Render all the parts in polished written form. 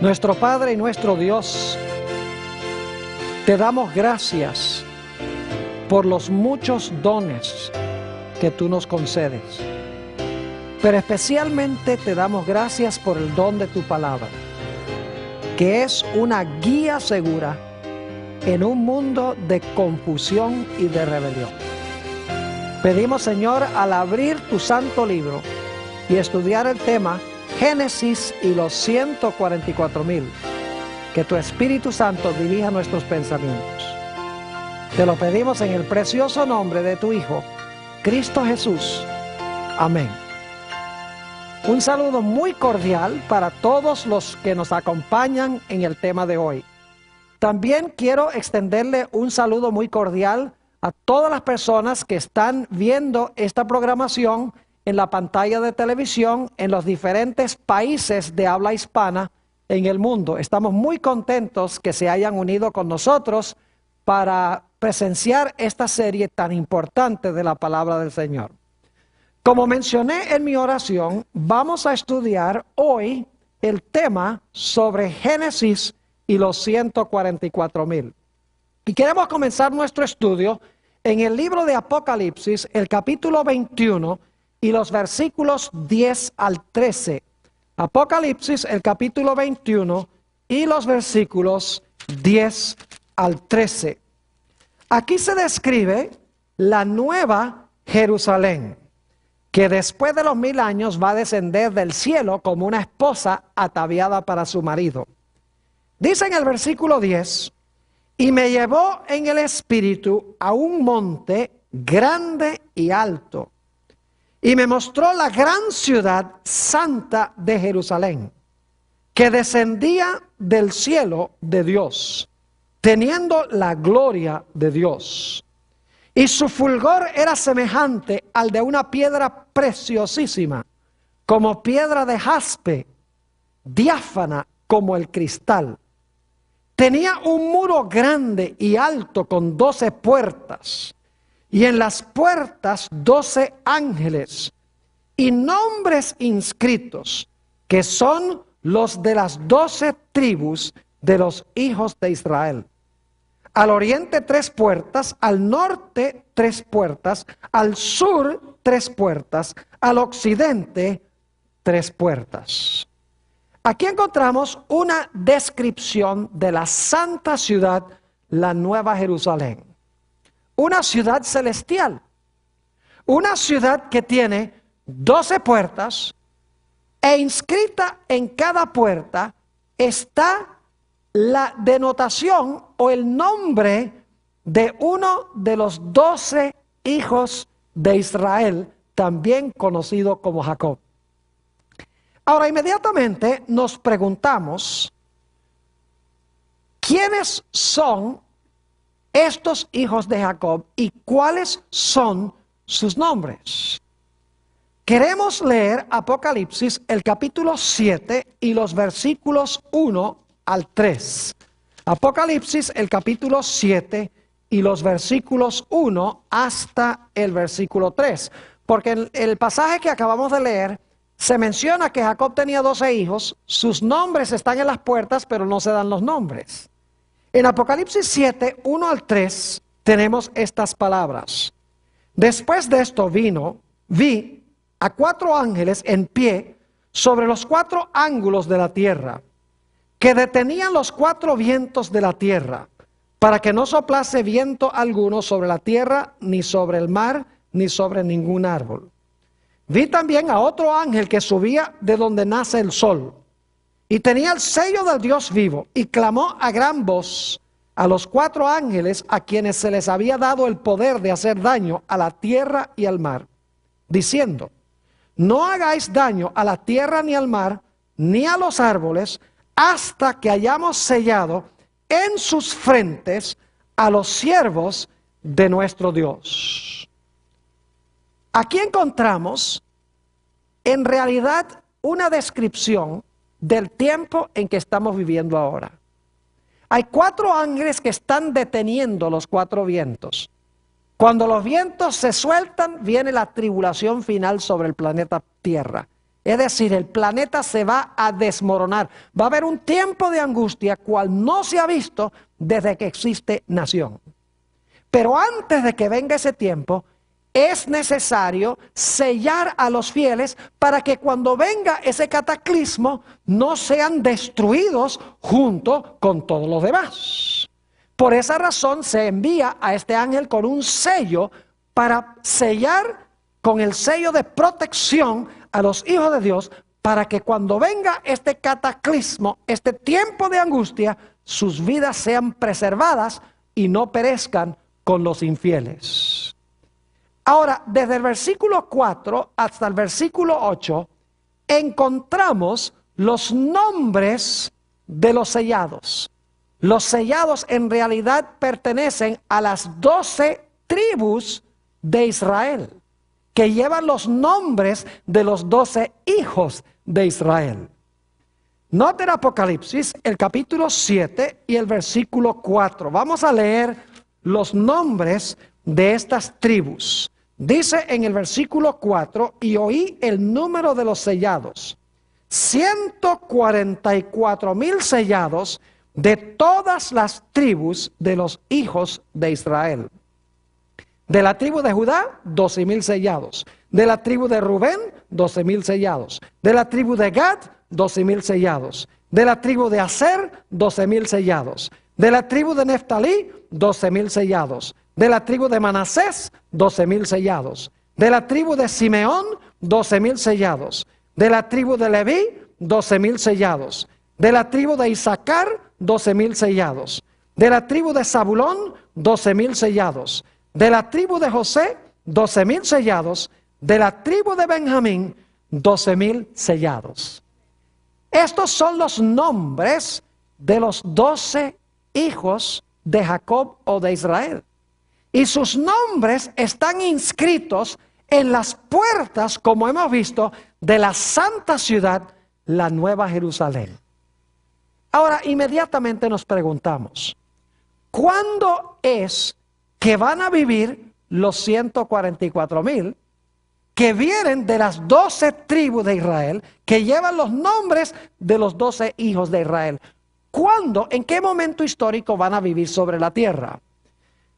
Nuestro Padre y nuestro Dios, te damos gracias por los muchos dones que tú nos concedes. Pero especialmente te damos gracias por el don de tu palabra, que es una guía segura en un mundo de confusión y de rebelión. Pedimos, Señor, al abrir tu santo libro y estudiar el tema Génesis y los 144,000, que tu Espíritu Santo dirija nuestros pensamientos. Te lo pedimos en el precioso nombre de tu Hijo, Cristo Jesús. Amén. Un saludo muy cordial para todos los que nos acompañan en el tema de hoy. También quiero extenderle un saludo muy cordial a todas las personas que están viendo esta programación en la pantalla de televisión en los diferentes países de habla hispana en el mundo. Estamos muy contentos que se hayan unido con nosotros para presenciar esta serie tan importante de la palabra del Señor. Como mencioné en mi oración, vamos a estudiar hoy el tema sobre Génesis y los 144,000. Y queremos comenzar nuestro estudio en el libro de Apocalipsis, el capítulo 21 y los versículos 10 al 13. Apocalipsis, el capítulo 21 y los versículos 10 al 13. Aquí se describe la nueva Jerusalén, que después de los 1000 años va a descender del cielo como una esposa ataviada para su marido. Dice en el versículo 10, y me llevó en el espíritu a un monte grande y alto, y me mostró la gran ciudad santa de Jerusalén, que descendía del cielo de Dios, teniendo la gloria de Dios. Y su fulgor era semejante al de una piedra preciosísima, como piedra de jaspe, diáfana como el cristal. Tenía un muro grande y alto con 12 puertas, y en las puertas 12 ángeles, y nombres inscritos, que son los de las 12 tribus de los hijos de Israel. Al oriente 3 puertas, al norte 3 puertas, al sur 3 puertas, al occidente 3 puertas. Aquí encontramos una descripción de la santa ciudad, la Nueva Jerusalén. Una ciudad celestial. Una ciudad que tiene 12 puertas e inscrita en cada puerta está la denotación o el nombre de uno de los 12 hijos de Israel, también conocido como Jacob. Ahora, inmediatamente nos preguntamos, ¿quiénes son estos hijos de Jacob y cuáles son sus nombres? Queremos leer Apocalipsis, el capítulo 7 y los versículos 1 al 3. Apocalipsis, el capítulo 7 y los versículos 1 hasta el versículo 3. Porque en el pasaje que acabamos de leer, se menciona que Jacob tenía 12 hijos, sus nombres están en las puertas, pero no se dan los nombres. En Apocalipsis 7, 1 al 3, tenemos estas palabras. Después de esto vi a 4 ángeles en pie sobre los 4 ángulos de la tierra, que detenían los 4 vientos de la tierra, para que no soplase viento alguno sobre la tierra, ni sobre el mar, ni sobre ningún árbol. Vi también a otro ángel que subía de donde nace el sol, y tenía el sello del Dios vivo, y clamó a gran voz a los 4 ángeles a quienes se les había dado el poder de hacer daño a la tierra y al mar, diciendo, no hagáis daño a la tierra ni al mar, ni a los árboles, hasta que hayamos sellado en sus frentes a los siervos de nuestro Dios. Aquí encontramos en realidad una descripción del tiempo en que estamos viviendo ahora. Hay 4 ángeles que están deteniendo los 4 vientos. Cuando los vientos se sueltan, viene la tribulación final sobre el planeta Tierra. Es decir, el planeta se va a desmoronar. Va a haber un tiempo de angustia cual no se ha visto desde que existe nación. Pero antes de que venga ese tiempo, es necesario sellar a los fieles para que cuando venga ese cataclismo no sean destruidos junto con todos los demás. Por esa razón se envía a este ángel con un sello para sellar con el sello de protección a los hijos de Dios, para que cuando venga este cataclismo, este tiempo de angustia, sus vidas sean preservadas y no perezcan con los infieles. Ahora, desde el versículo 4 hasta el versículo 8, encontramos los nombres de los sellados. Los sellados en realidad pertenecen a las 12 tribus de Israel, que llevan los nombres de los 12 hijos de Israel. Noten Apocalipsis, el capítulo 7 y el versículo 4. Vamos a leer los nombres de estas tribus. Dice en el versículo 4, y oí el número de los sellados, 144,000 sellados de todas las tribus de los hijos de Israel. De la tribu de Judá, 12,000 sellados. De la tribu de Rubén, 12,000 sellados. De la tribu de Gad, 12,000 sellados. De la tribu de Aser, 12,000 sellados. De la tribu de Neftalí, 12,000 sellados. De la tribu de Manasés, 12,000 sellados. De la tribu de Simeón, 12,000 sellados. De la tribu de Leví, 12,000 sellados. De la tribu de Isaacar, 12,000 sellados. De la tribu de Zabulón, 12,000 sellados. De la tribu de José, 12,000 sellados. De la tribu de Benjamín, 12,000 sellados. Estos son los nombres de los 12 hijos de Jacob o de Israel. Y sus nombres están inscritos en las puertas, como hemos visto, de la santa ciudad, la Nueva Jerusalén. Ahora, inmediatamente nos preguntamos, ¿cuándo es que van a vivir los 144,000 que vienen de las 12 tribus de Israel, que llevan los nombres de los 12 hijos de Israel? ¿Cuándo, en qué momento histórico van a vivir sobre la tierra?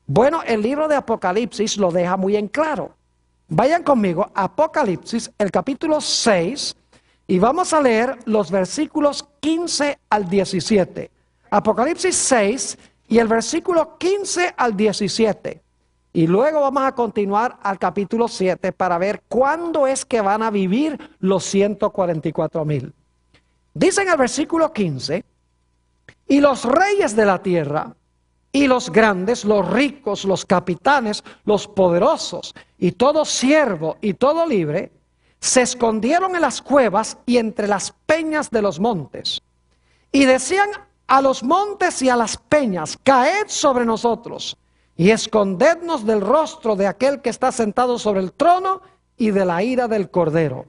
Bueno, el libro de Apocalipsis lo deja muy en claro. Vayan conmigo a Apocalipsis, el capítulo 6, y vamos a leer los versículos 15 al 17. Apocalipsis 6 y el versículo 15 al 17. Y luego vamos a continuar al capítulo 7 para ver cuándo es que van a vivir los 144,000. Dice en el versículo 15, y los reyes de la tierra, y los grandes, los ricos, los capitanes, los poderosos, y todo siervo y todo libre, se escondieron en las cuevas y entre las peñas de los montes. Y decían a los montes y a las peñas, caed sobre nosotros, y escondednos del rostro de aquel que está sentado sobre el trono y de la ira del Cordero.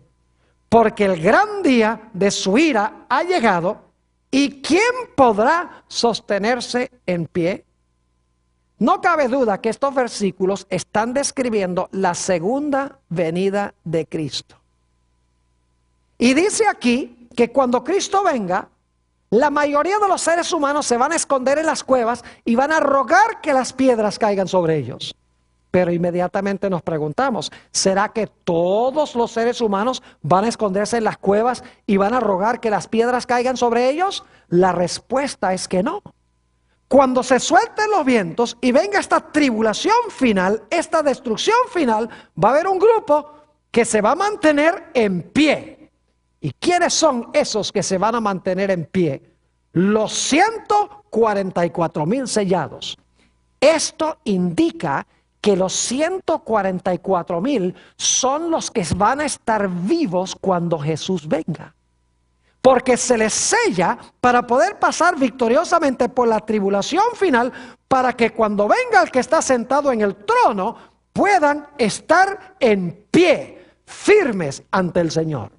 Porque el gran día de su ira ha llegado, ¿y quién podrá sostenerse en pie? No cabe duda que estos versículos están describiendo la segunda venida de Cristo. Y dice aquí que cuando Cristo venga, la mayoría de los seres humanos se van a esconder en las cuevas y van a rogar que las piedras caigan sobre ellos. Pero inmediatamente nos preguntamos, ¿será que todos los seres humanos van a esconderse en las cuevas y van a rogar que las piedras caigan sobre ellos? La respuesta es que no. Cuando se suelten los vientos y venga esta tribulación final, esta destrucción final, va a haber un grupo que se va a mantener en pie. ¿Y quiénes son esos que se van a mantener en pie? Los 144,000 sellados. Esto indica que los 144,000 son los que van a estar vivos cuando Jesús venga. Porque se les sella para poder pasar victoriosamente por la tribulación final, para que cuando venga el que está sentado en el trono, puedan estar en pie, firmes ante el Señor.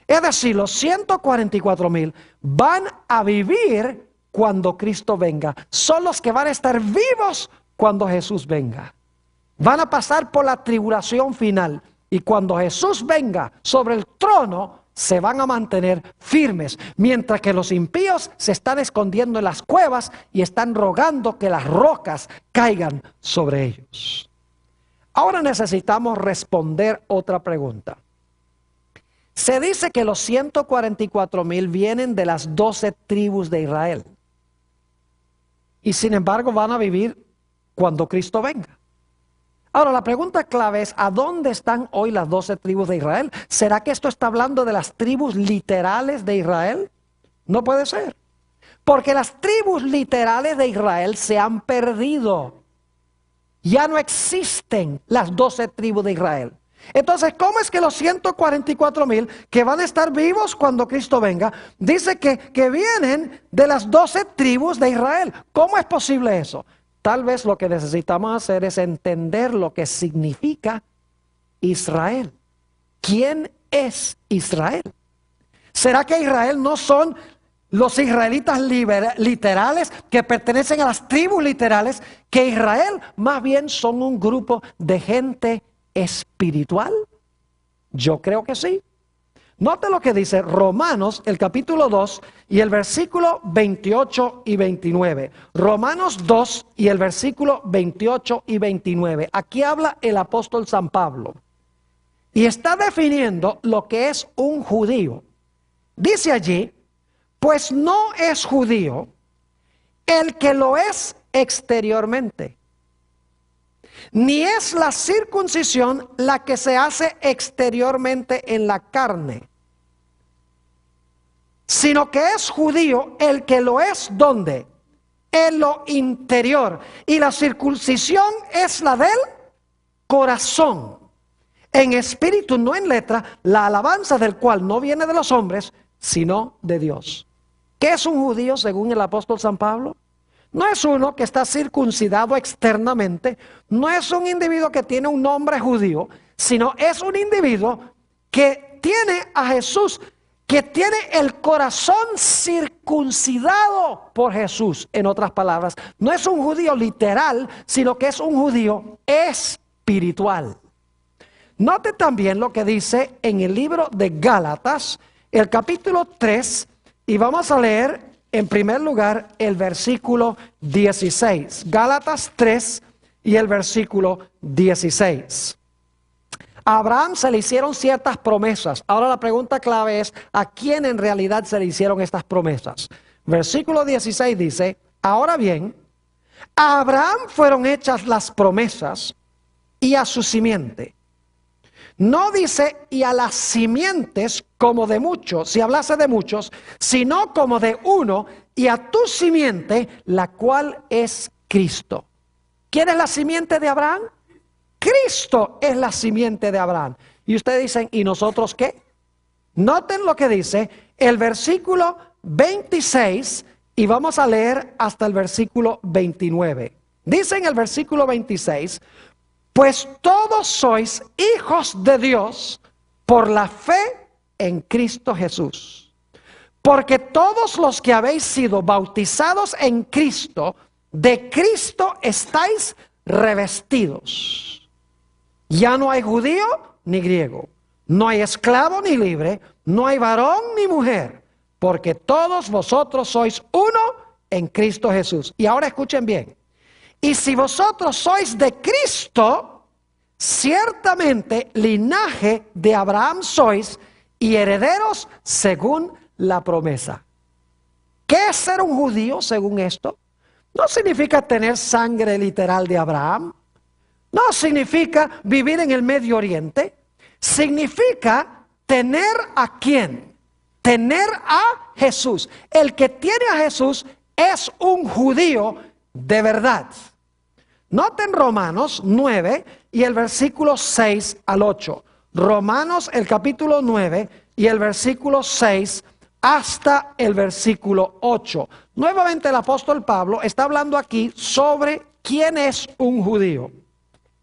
Es decir, los 144,000 van a vivir cuando Cristo venga. Son los que van a estar vivos cuando Jesús venga. Van a pasar por la tribulación final. Y cuando Jesús venga sobre el trono, se van a mantener firmes, mientras que los impíos se están escondiendo en las cuevas y están rogando que las rocas caigan sobre ellos. Ahora necesitamos responder otra pregunta. Se dice que los 144,000 vienen de las 12 tribus de Israel. Y sin embargo van a vivir cuando Cristo venga. Ahora la pregunta clave es, ¿a dónde están hoy las 12 tribus de Israel? ¿Será que esto está hablando de las tribus literales de Israel? No puede ser. Porque las tribus literales de Israel se han perdido. Ya no existen las 12 tribus de Israel. Entonces, ¿cómo es que los 144,000 que van a estar vivos cuando Cristo venga, dice que vienen de las 12 tribus de Israel? ¿Cómo es posible eso? Tal vez lo que necesitamos hacer es entender lo que significa Israel. ¿Quién es Israel? ¿Será que Israel no son los israelitas literales que pertenecen a las tribus literales? Que Israel más bien son un grupo de gente espiritual. Yo creo que sí. Note lo que dice Romanos, el capítulo 2 y el versículo 28 y 29. Romanos 2 y el versículo 28 y 29. Aquí habla el apóstol San Pablo y está definiendo lo que es un judío. Dice allí, pues no es judío el que lo es exteriormente, ni es la circuncisión la que se hace exteriormente en la carne, sino que es judío el que lo es, ¿dónde? En lo interior. Y la circuncisión es la del corazón, en espíritu, no en letra, la alabanza del cual no viene de los hombres, sino de Dios. ¿Qué es un judío según el apóstol San Pablo? No es uno que está circuncidado externamente, no es un individuo que tiene un nombre judío, sino es un individuo que tiene a Jesús, que tiene el corazón circuncidado por Jesús. En otras palabras, no es un judío literal, sino que es un judío espiritual. Note también lo que dice en el libro de Gálatas, el capítulo 3, y vamos a leer en primer lugar el versículo 16. Gálatas 3 y el versículo 16. A Abraham se le hicieron ciertas promesas. Ahora la pregunta clave es, ¿a quién en realidad se le hicieron estas promesas? Versículo 16 dice, ahora bien, a Abraham fueron hechas las promesas y a su simiente. No dice y a las simientes como de muchos, si hablase de muchos, sino como de uno, y a tu simiente, la cual es Cristo. ¿Quién es la simiente de Abraham? Cristo es la simiente de Abraham. Y ustedes dicen, ¿y nosotros qué? Noten lo que dice el versículo 26 y vamos a leer hasta el versículo 29. Dice en el versículo 26, pues todos sois hijos de Dios por la fe en Cristo Jesús. Porque todos los que habéis sido bautizados en Cristo, de Cristo estáis revestidos. Ya no hay judío ni griego, no hay esclavo ni libre, no hay varón ni mujer, porque todos vosotros sois uno en Cristo Jesús. Y ahora escuchen bien. Y si vosotros sois de Cristo, ciertamente linaje de Abraham sois y herederos según la promesa. ¿Qué es ser un judío según esto? No significa tener sangre literal de Abraham. No significa vivir en el Medio Oriente. Significa tener ¿a quién? Tener a Jesús. El que tiene a Jesús es un judío de verdad. Noten Romanos 9 y el versículo 6 al 8. Romanos el capítulo 9 y el versículo 6 hasta el versículo 8. Nuevamente el apóstol Pablo está hablando aquí sobre quién es un judío.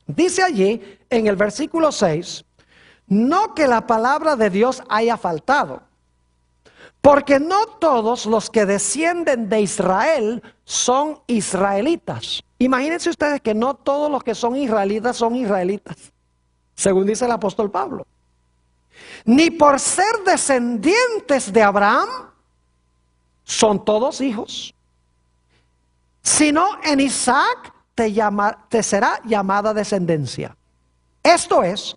Dice allí en el versículo 6, no que la palabra de Dios haya faltado, porque no todos los que descienden de Israel son israelitas. Imagínense ustedes que no todos los que son israelitas, según dice el apóstol Pablo. ni por ser descendientes de Abraham, son todos hijos, sino en Isaac te será llamada descendencia. Esto es,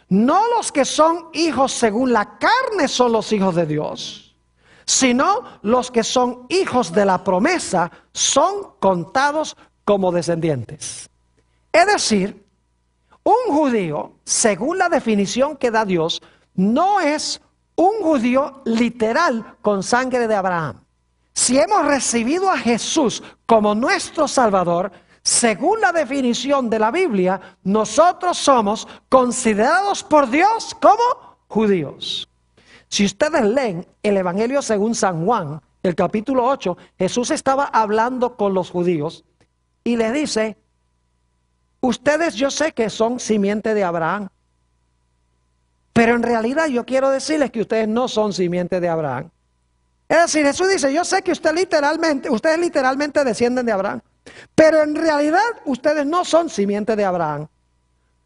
no los que son hijos según la carne son los hijos de Dios, sino los que son hijos de la promesa son contados como descendientes. Es decir, un judío, según la definición que da Dios, no es un judío literal con sangre de Abraham. Si hemos recibido a Jesús como nuestro Salvador, según la definición de la Biblia, nosotros somos considerados por Dios como judíos. Si ustedes leen el Evangelio según San Juan, el capítulo 8, Jesús estaba hablando con los judíos y les dice: ustedes yo sé que son simiente de Abraham, pero en realidad yo quiero decirles que ustedes no son simiente de Abraham. Es decir, Jesús dice: yo sé que ustedes literalmente descienden de Abraham, pero en realidad ustedes no son simiente de Abraham,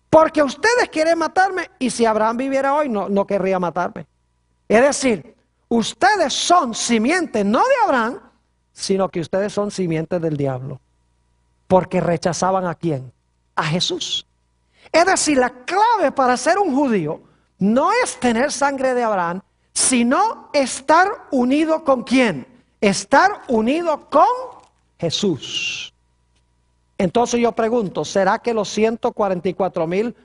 porque ustedes quieren matarme, y si Abraham viviera hoy no querría matarme. Es decir, ustedes son simiente no de Abraham, sino que ustedes son simiente del diablo, porque rechazaban ¿a quién? A Jesús. Es decir, la clave para ser un judío no es tener sangre de Abraham, sino estar unido ¿con quién? Estar unido con Jesús. Entonces yo pregunto, ¿será que los 144,000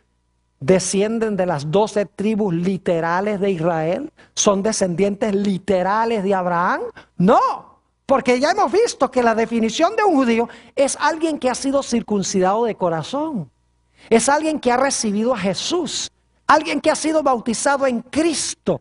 descienden de las 12 tribus literales de Israel? ¿Son descendientes literales de Abraham? No, porque ya hemos visto que la definición de un judío es alguien que ha sido circuncidado de corazón. Es alguien que ha recibido a Jesús, alguien que ha sido bautizado en Cristo.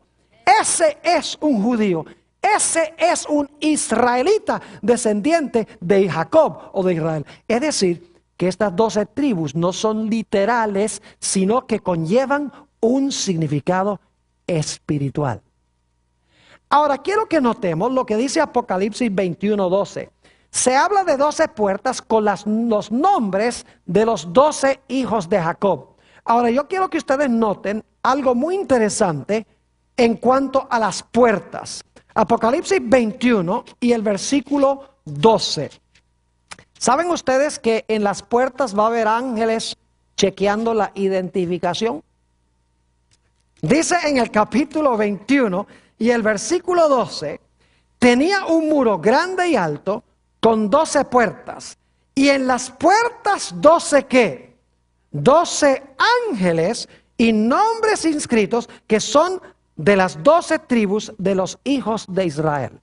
Ese es un judío. Ese es un israelita descendiente de Jacob o de Israel. Es decir, que estas 12 tribus no son literales, sino que conllevan un significado espiritual. Ahora quiero que notemos lo que dice Apocalipsis 21:12. Se habla de 12 puertas con los nombres de los 12 hijos de Jacob. Ahora yo quiero que ustedes noten algo muy interesante en cuanto a las puertas. Apocalipsis 21 y el versículo 12. ¿Saben ustedes que en las puertas va a haber ángeles chequeando la identificación? Dice en el capítulo 21 y el versículo 12, tenía un muro grande y alto con 12 puertas. Y en las puertas 12 ¿qué? 12 ángeles y nombres inscritos que son de las 12 tribus de los hijos de Israel.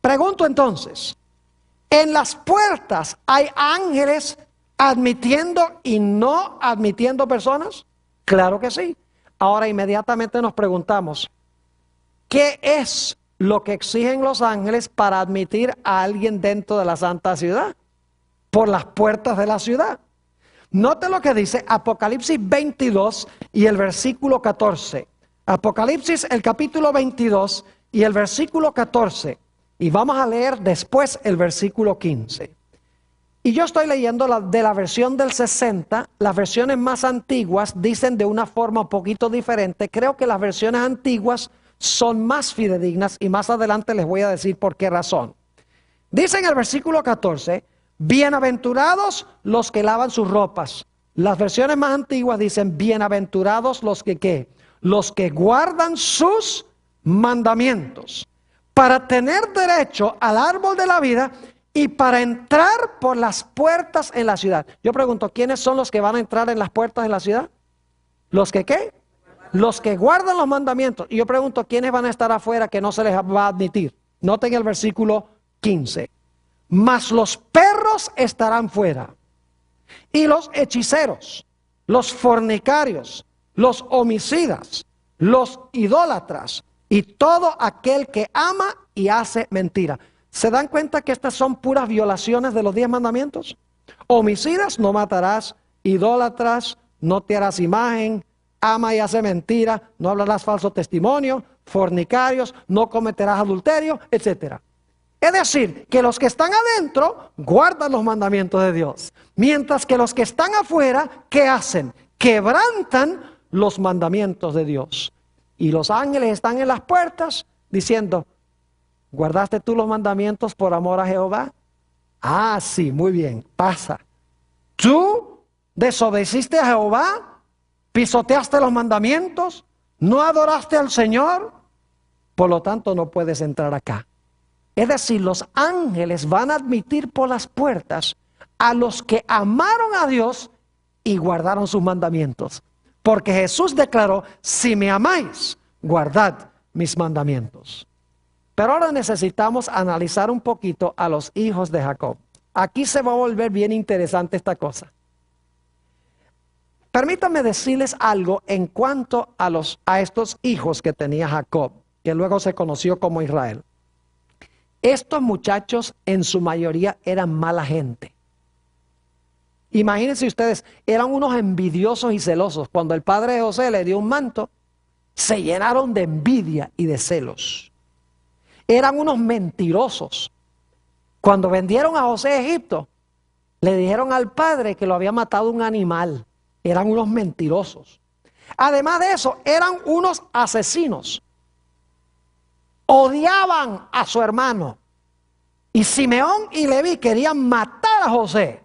Pregunto entonces, ¿en las puertas hay ángeles admitiendo y no admitiendo personas? Claro que sí. Ahora inmediatamente nos preguntamos, ¿qué es lo que exigen los ángeles para admitir a alguien dentro de la santa ciudad? Por las puertas de la ciudad. Note lo que dice Apocalipsis 22 y el versículo 14. Apocalipsis el capítulo 22 y el versículo 14. Y vamos a leer después el versículo 15. Y yo estoy leyendo de la versión del 60. Las versiones más antiguas dicen de una forma un poquito diferente. Creo que las versiones antiguas son más fidedignas y más adelante les voy a decir por qué razón. Dice en el versículo 14, bienaventurados los que lavan sus ropas. Las versiones más antiguas dicen bienaventurados los que ¿qué? Los que guardan sus mandamientos, para tener derecho al árbol de la vida y para entrar por las puertas en la ciudad. Yo pregunto, ¿quiénes son los que van a entrar en las puertas de la ciudad? ¿Los que qué? Los que guardan los mandamientos. Y yo pregunto, ¿quiénes van a estar afuera que no se les va a admitir? Noten el versículo 15. Mas los perros estarán fuera, y los hechiceros, los fornicarios, los homicidas, los idólatras y todo aquel que ama y hace mentira. ¿Se dan cuenta que estas son puras violaciones de los 10 mandamientos? Homicidas, no matarás. Idólatras, no te harás imagen. Ama y hace mentira, no hablarás falso testimonio. Fornicarios, no cometerás adulterio, etc. Es decir, que los que están adentro guardan los mandamientos de Dios, mientras que los que están afuera, ¿qué hacen? Quebrantan los mandamientos de Dios. Y los ángeles están en las puertas diciendo, ¿guardaste tú los mandamientos por amor a Jehová? Ah, sí, muy bien, pasa. ¿Tú desobedeciste a Jehová? ¿Pisoteaste los mandamientos? ¿No adoraste al Señor? Por lo tanto, no puedes entrar acá. Es decir, los ángeles van a admitir por las puertas a los que amaron a Dios y guardaron sus mandamientos. Porque Jesús declaró, si me amáis, guardad mis mandamientos. Pero ahora necesitamos analizar un poquito a los hijos de Jacob. Aquí se va a volver bien interesante esta cosa. Permítanme decirles algo en cuanto a estos hijos que tenía Jacob, que luego se conoció como Israel. Estos muchachos en su mayoría eran mala gente. Imagínense ustedes, eran unos envidiosos y celosos. Cuando el padre de José le dio un manto, se llenaron de envidia y de celos. Eran unos mentirosos. Cuando vendieron a José a Egipto, le dijeron al padre que lo había matado un animal. Eran unos mentirosos. Además de eso, eran unos asesinos. Odiaban a su hermano. Y Simeón y Leví querían matar a José.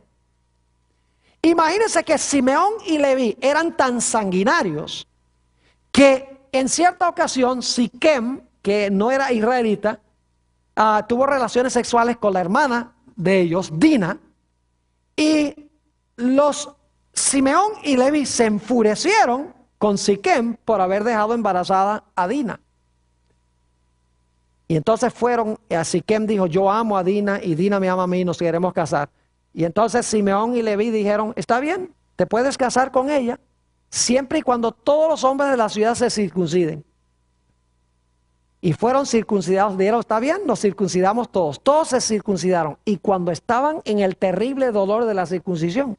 Imagínense que Simeón y Leví eran tan sanguinarios que en cierta ocasión Siquem, que no era israelita, tuvo relaciones sexuales con la hermana de ellos, Dina, y los Simeón y Leví se enfurecieron con Siquem por haber dejado embarazada a Dina. Y entonces fueron, a Siquem dijo, yo amo a Dina y Dina me ama a mí, nos queremos casar. Y entonces Simeón y Leví dijeron, está bien, te puedes casar con ella, siempre y cuando todos los hombres de la ciudad se circunciden. Y fueron circuncidados, dijeron, está bien, nos circuncidamos todos. Todos se circuncidaron. Y cuando estaban en el terrible dolor de la circuncisión,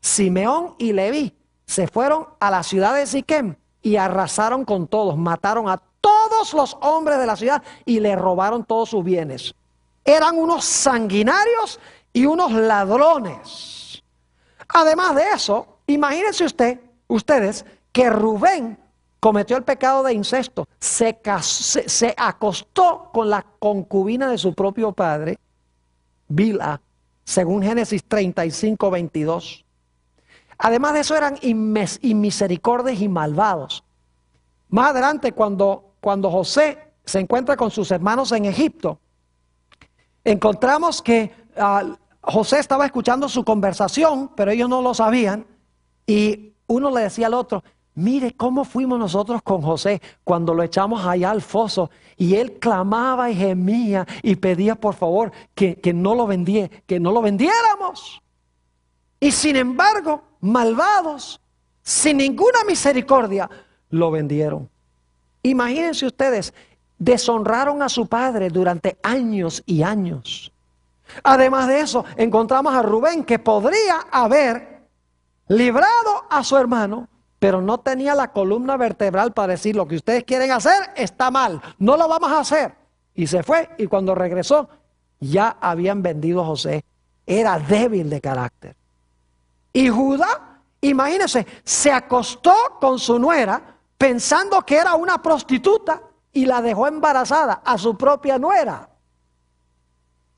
Simeón y Leví se fueron a la ciudad de Siquem y arrasaron con todos, mataron a todos los hombres de la ciudad y le robaron todos sus bienes. Eran unos sanguinarios y unos ladrones. Además de eso, imagínense ustedes que Rubén cometió el pecado de incesto, se acostó con la concubina de su propio padre, Bilha, según Génesis 35, 22. Además de eso eran inmisericordios y malvados. Más adelante cuando José se encuentra con sus hermanos en Egipto, encontramos que José estaba escuchando su conversación, pero ellos no lo sabían, y uno le decía al otro, mire cómo fuimos nosotros con José cuando lo echamos allá al foso, y él clamaba y gemía y pedía por favor que no lo vendiéramos. Y sin embargo, malvados, sin ninguna misericordia, lo vendieron. Imagínense ustedes, deshonraron a su padre durante años y años. Además de eso, encontramos a Rubén que podría haber librado a su hermano, pero no tenía la columna vertebral para decir lo que ustedes quieren hacer está mal, no lo vamos a hacer. Y se fue, y cuando regresó ya habían vendido a José. Era débil de carácter. Y Judá, imagínense, se acostó con su nuera pensando que era una prostituta y la dejó embarazada a su propia nuera.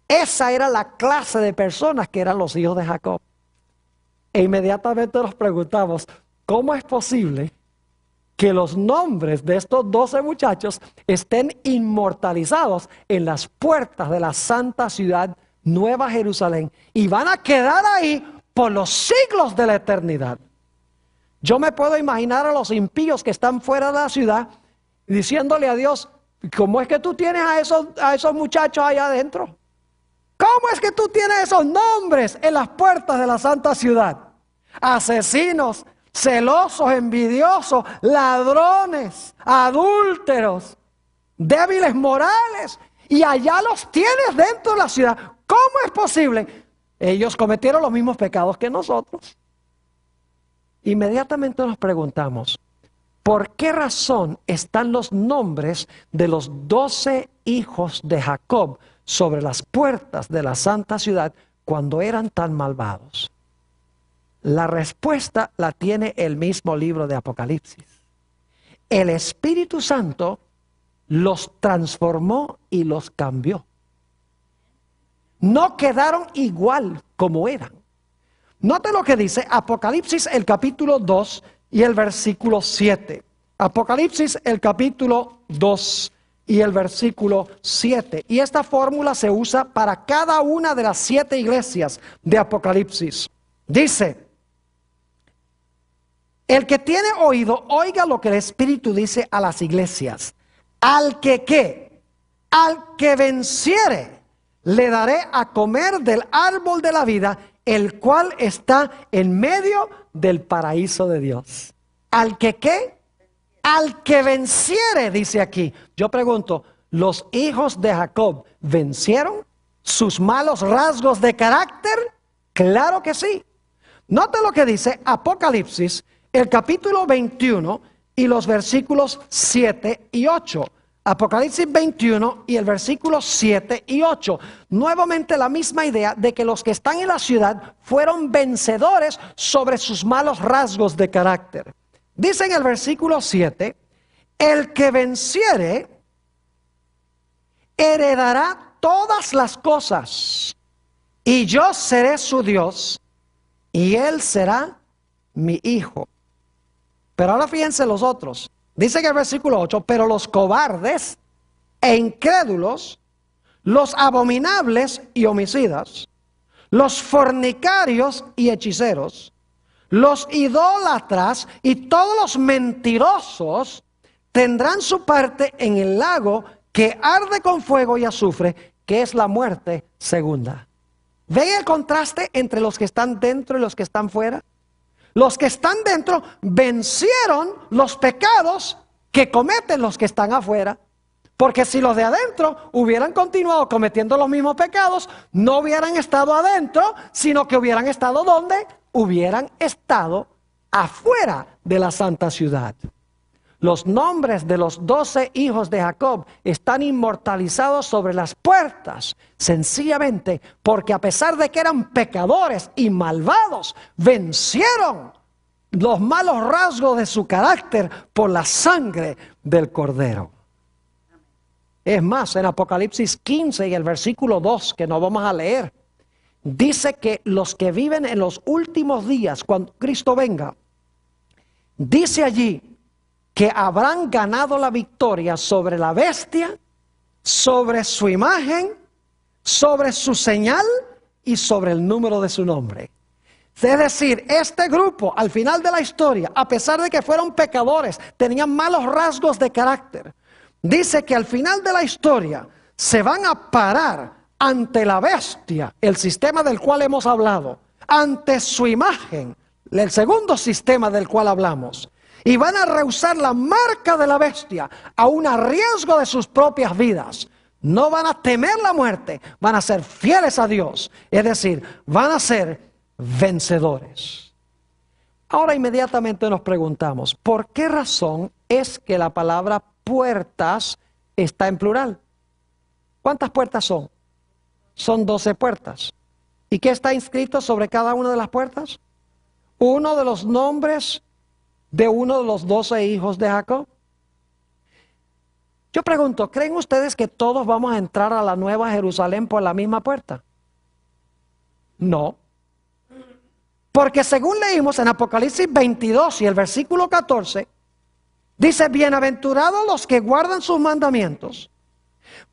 Esa era la clase de personas que eran los hijos de Jacob. E inmediatamente nos preguntamos, ¿cómo es posible que los nombres de estos 12 muchachos estén inmortalizados en las puertas de la santa ciudad Nueva Jerusalén y van a quedar ahí por los siglos de la eternidad? Yo me puedo imaginar a los impíos que están fuera de la ciudad diciéndole a Dios, ¿cómo es que tú tienes a esos muchachos allá adentro? ¿Cómo es que tú tienes esos nombres en las puertas de la santa ciudad? Asesinos, celosos, envidiosos, ladrones, adúlteros, débiles morales, y allá los tienes dentro de la ciudad. ¿Cómo es posible? Ellos cometieron los mismos pecados que nosotros. Inmediatamente nos preguntamos, ¿por qué razón están los nombres de los 12 hijos de Jacob sobre las puertas de la santa ciudad cuando eran tan malvados? La respuesta la tiene el mismo libro de Apocalipsis. el Espíritu Santo los transformó y los cambió. No quedaron igual como eran. Note lo que dice Apocalipsis el capítulo 2 y el versículo 7. Apocalipsis el capítulo 2 y el versículo 7. Y esta fórmula se usa para cada una de las 7 iglesias de Apocalipsis. Dice: el que tiene oído, oiga lo que el Espíritu dice a las iglesias. Al que ¿qué? Al que venciere, le daré a comer del árbol de la vida, el cual está en medio del paraíso de Dios. ¿Al que qué? Al que venciere, dice aquí. Yo pregunto, ¿los hijos de Jacob vencieron sus malos rasgos de carácter? Claro que sí. Note lo que dice Apocalipsis, el capítulo 21 y los versículos 7 y 8. Apocalipsis 21 y el versículo 7 y 8. Nuevamente la misma idea de que los que están en la ciudad fueron vencedores sobre sus malos rasgos de carácter. Dice en el versículo 7, el que venciere heredará todas las cosas, y yo seré su Dios, y él será mi hijo. Pero ahora fíjense los otros. Dice en el versículo 8, pero los cobardes e incrédulos, los abominables y homicidas, los fornicarios y hechiceros, los idólatras y todos los mentirosos tendrán su parte en el lago que arde con fuego y azufre, que es la muerte segunda. ¿Ven el contraste entre los que están dentro y los que están fuera? Los que están dentro vencieron los pecados que cometen los que están afuera. Porque si los de adentro hubieran continuado cometiendo los mismos pecados, no hubieran estado adentro, sino que hubieran estado ¿dónde? Hubieran estado afuera de la santa ciudad. Los nombres de los 12 hijos de Jacob están inmortalizados sobre las puertas, sencillamente porque a pesar de que eran pecadores y malvados, vencieron los malos rasgos de su carácter por la sangre del Cordero. Es más, en Apocalipsis 15 y el versículo 2, que no vamos a leer, dice que los que viven en los últimos días, cuando Cristo venga, dice allí que habrán ganado la victoria sobre la bestia, sobre su imagen, sobre su señal y sobre el número de su nombre. Es decir, este grupo al final de la historia, a pesar de que fueron pecadores, tenían malos rasgos de carácter, dice que al final de la historia se van a parar ante la bestia, el sistema del cual hemos hablado, ante su imagen, el segundo sistema del cual hablamos. Y van a rehusar la marca de la bestia, aun a riesgo de sus propias vidas. No van a temer la muerte, van a ser fieles a Dios. Es decir, van a ser vencedores. Ahora inmediatamente nos preguntamos, ¿por qué razón es que la palabra puertas está en plural? ¿Cuántas puertas son? Son 12 puertas. ¿Y qué está inscrito sobre cada una de las puertas? Uno de los nombres de uno de los 12 hijos de Jacob. Yo pregunto, ¿creen ustedes que todos vamos a entrar a la Nueva Jerusalén por la misma puerta? No. Porque según leímos en Apocalipsis 22 y el versículo 14, dice, bienaventurados los que guardan sus mandamientos,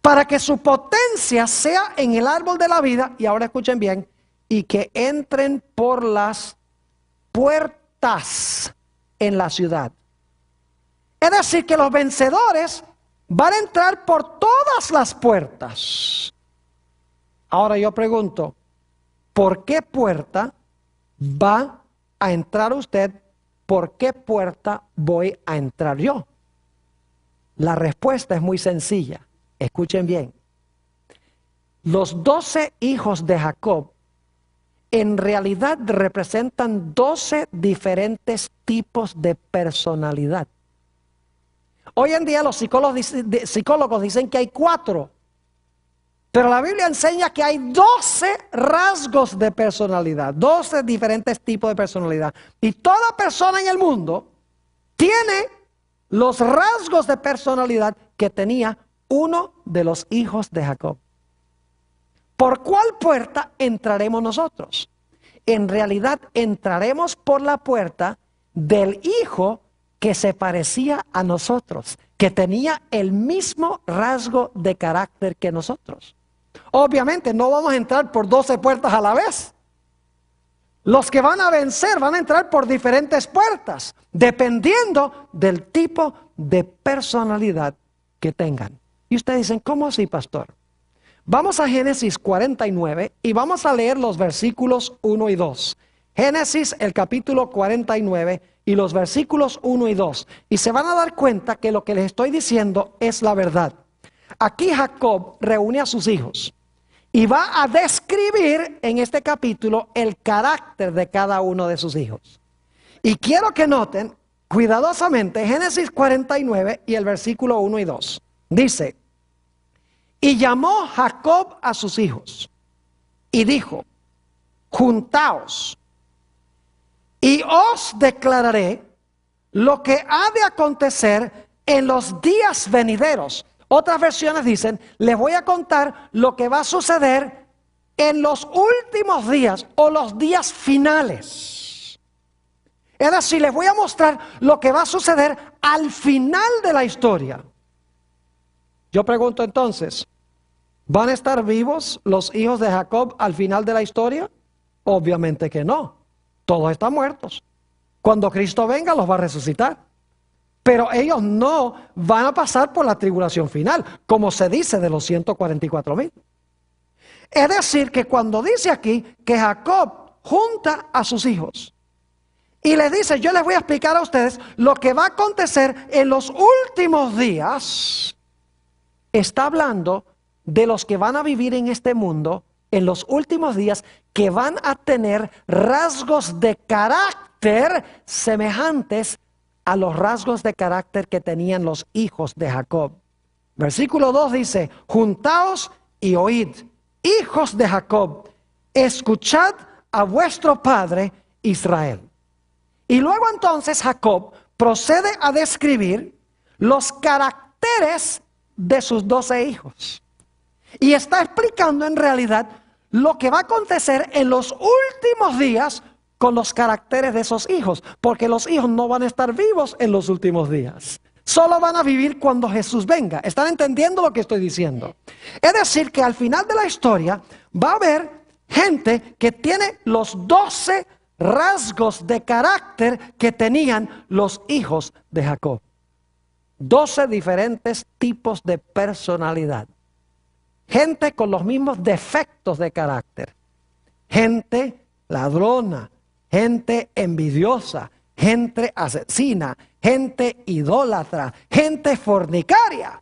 para que su potencia sea en el árbol de la vida, y ahora escuchen bien, y que entren por las puertas en la ciudad. Es decir, que los vencedores van a entrar por todas las puertas. Ahora yo pregunto, ¿por qué puerta va a entrar usted? ¿Por qué puerta voy a entrar yo? La respuesta es muy sencilla. Escuchen bien. Los 12 hijos de Jacob en realidad representan 12 diferentes tipos de personalidad. Hoy en día los psicólogos dicen que hay 4, pero la Biblia enseña que hay 12 rasgos de personalidad, 12 diferentes tipos de personalidad. Y toda persona en el mundo tiene los rasgos de personalidad que tenía uno de los hijos de Jacob. ¿Por cuál puerta entraremos nosotros? En realidad entraremos por la puerta del hijo que se parecía a nosotros, que tenía el mismo rasgo de carácter que nosotros. Obviamente no vamos a entrar por 12 puertas a la vez. Los que van a vencer van a entrar por diferentes puertas, dependiendo del tipo de personalidad que tengan. Y ustedes dicen, ¿cómo así, pastor? Vamos a Génesis 49 y vamos a leer los versículos 1 y 2. Génesis, el capítulo 49 y los versículos 1 y 2. Y se van a dar cuenta que lo que les estoy diciendo es la verdad. Aquí Jacob reúne a sus hijos y va a describir en este capítulo el carácter de cada uno de sus hijos. Y quiero que noten cuidadosamente Génesis 49 y el versículo 1 y 2. Dice: y llamó Jacob a sus hijos y dijo: juntaos y os declararé lo que ha de acontecer en los días venideros. Otras versiones dicen: les voy a contar lo que va a suceder en los últimos días o los días finales. Es decir, les voy a mostrar lo que va a suceder al final de la historia. Yo pregunto entonces, ¿van a estar vivos los hijos de Jacob al final de la historia? Obviamente que no. Todos están muertos. Cuando Cristo venga los va a resucitar. Pero ellos no van a pasar por la tribulación final, como se dice de los 144,000. Es decir, que cuando dice aquí que Jacob junta a sus hijos y les dice: yo les voy a explicar a ustedes lo que va a acontecer en los últimos días, está hablando de los que van a vivir en este mundo en los últimos días, que van a tener rasgos de carácter semejantes a los rasgos de carácter que tenían los hijos de Jacob. Versículo 2 dice: juntaos y oíd, hijos de Jacob, escuchad a vuestro padre Israel. Y luego entonces Jacob procede a describir los caracteres de sus 12 hijos. Y está explicando en realidad lo que va a acontecer en los últimos días con los caracteres de esos hijos, porque los hijos no van a estar vivos en los últimos días. Solo van a vivir cuando Jesús venga. ¿Están entendiendo lo que estoy diciendo? Es decir, que al final de la historia va a haber gente que tiene los 12 rasgos de carácter que tenían los hijos de Jacob. 12 diferentes tipos de personalidad. Gente con los mismos defectos de carácter. Gente ladrona, gente envidiosa, gente asesina, gente idólatra, gente fornicaria.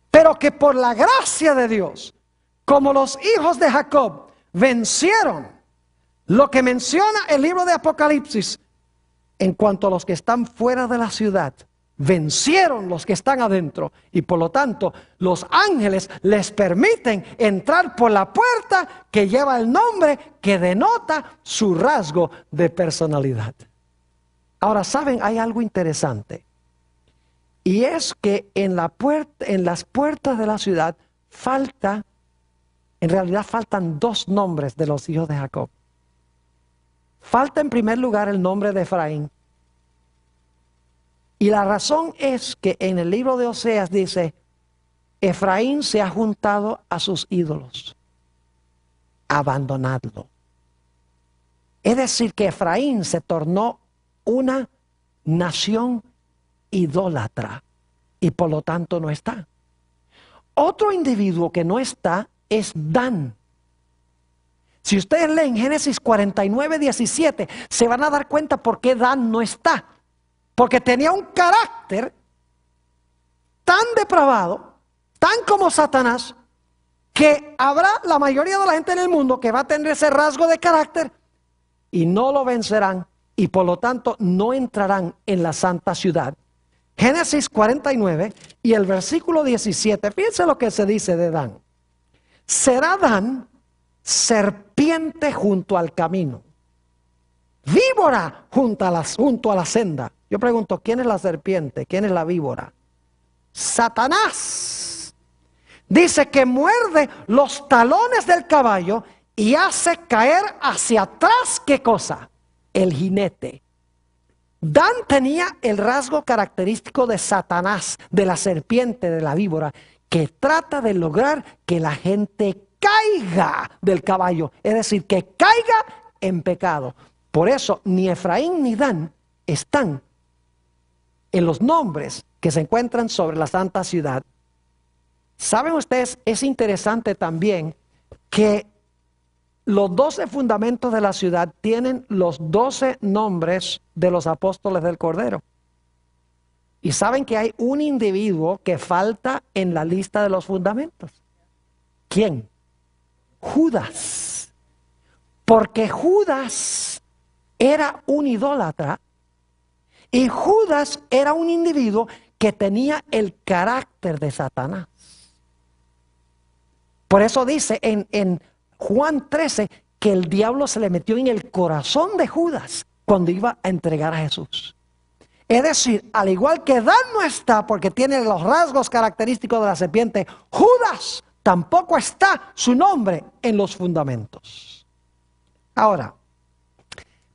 Pero que por la gracia de Dios, como los hijos de Jacob vencieron lo que menciona el libro de Apocalipsis, en cuanto a los que están fuera de la ciudad, vencieron los que están adentro, y por lo tanto los ángeles les permiten entrar por la puerta que lleva el nombre que denota su rasgo de personalidad. Ahora, ¿saben? Hay algo interesante, y es que en las puertas de la ciudad en realidad faltan 2 nombres de los hijos de Jacob. Falta en primer lugar el nombre de Efraín. Y la razón es que en el libro de Oseas dice: Efraín se ha juntado a sus ídolos, abandonadlo. Es decir, que Efraín se tornó una nación idólatra y por lo tanto no está. Otro individuo que no está es Dan. Si ustedes leen Génesis 49, 17, se van a dar cuenta por qué Dan no está. Porque tenía un carácter tan depravado, tan como Satanás, que habrá la mayoría de la gente en el mundo que va a tener ese rasgo de carácter y no lo vencerán, y por lo tanto no entrarán en la santa ciudad. Génesis 49 y el versículo 17, fíjense lo que se dice de Dan. Será Dan serpiente junto al camino, víbora junto a la senda. Yo pregunto, ¿quién es la serpiente? ¿Quién es la víbora? Satanás. Dice que muerde los talones del caballo y hace caer hacia atrás, ¿qué cosa? El jinete. Dan tenía el rasgo característico de Satanás, de la serpiente, de la víbora, que trata de lograr que la gente caiga del caballo, es decir, que caiga en pecado. Por eso ni Efraín ni Dan están en los nombres que se encuentran sobre la santa ciudad. ¿Saben ustedes? Es interesante también que los 12 fundamentos de la ciudad tienen los 12 nombres de los apóstoles del Cordero. Y saben que hay un individuo que falta en la lista de los fundamentos. ¿Quién? Judas. Porque Judas era un idólatra y Judas era un individuo que tenía el carácter de Satanás. Por eso dice en Juan 13 que el diablo se le metió en el corazón de Judas cuando iba a entregar a Jesús. Es decir, al igual que Dan no está porque tiene los rasgos característicos de la serpiente, Judas tampoco está su nombre en los fundamentos. Ahora,